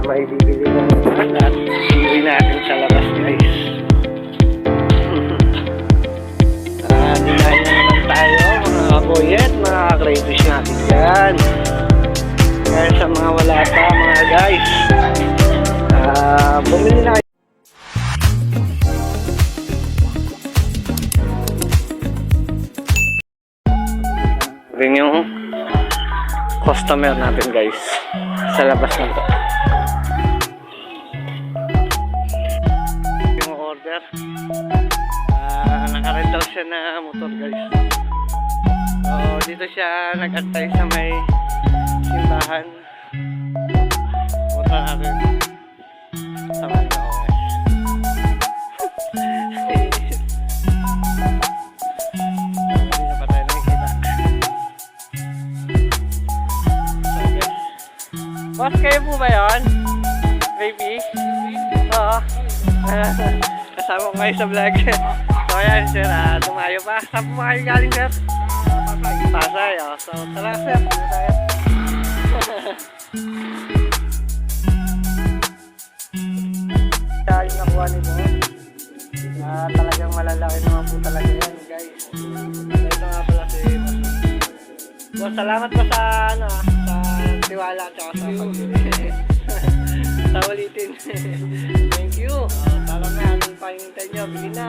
may bibili ng at iuwi natin sa labas, guys. Dinahin na naman tayo, mga boyet, mga crayfish natin dyan. Kaya sa mga wala pa, mga guys, bumili na kayo. Rin yung customer natin, guys, sa labas na to. Yung order, nakarental siya na motor, guys. So dito siya nag-antay sa may simbahan. Punta natin sa mga boss, kayo po ba yun? Baby? Oo. Kasama ko kayo sa vlog. So ayan sir, tumayo pa. Saan po kayo galing sir? Pasay. Oh. So tara sir, dito tayo. Yung nakuha ni boss. Talagang malalaki naman po talaga yan, guys. Ito nga pala si boss. Salamat po sa sa tiwala at saka sa pagbili. Sa ulitin. Thank you. Tara na, anong pahintay nyo? Bili na.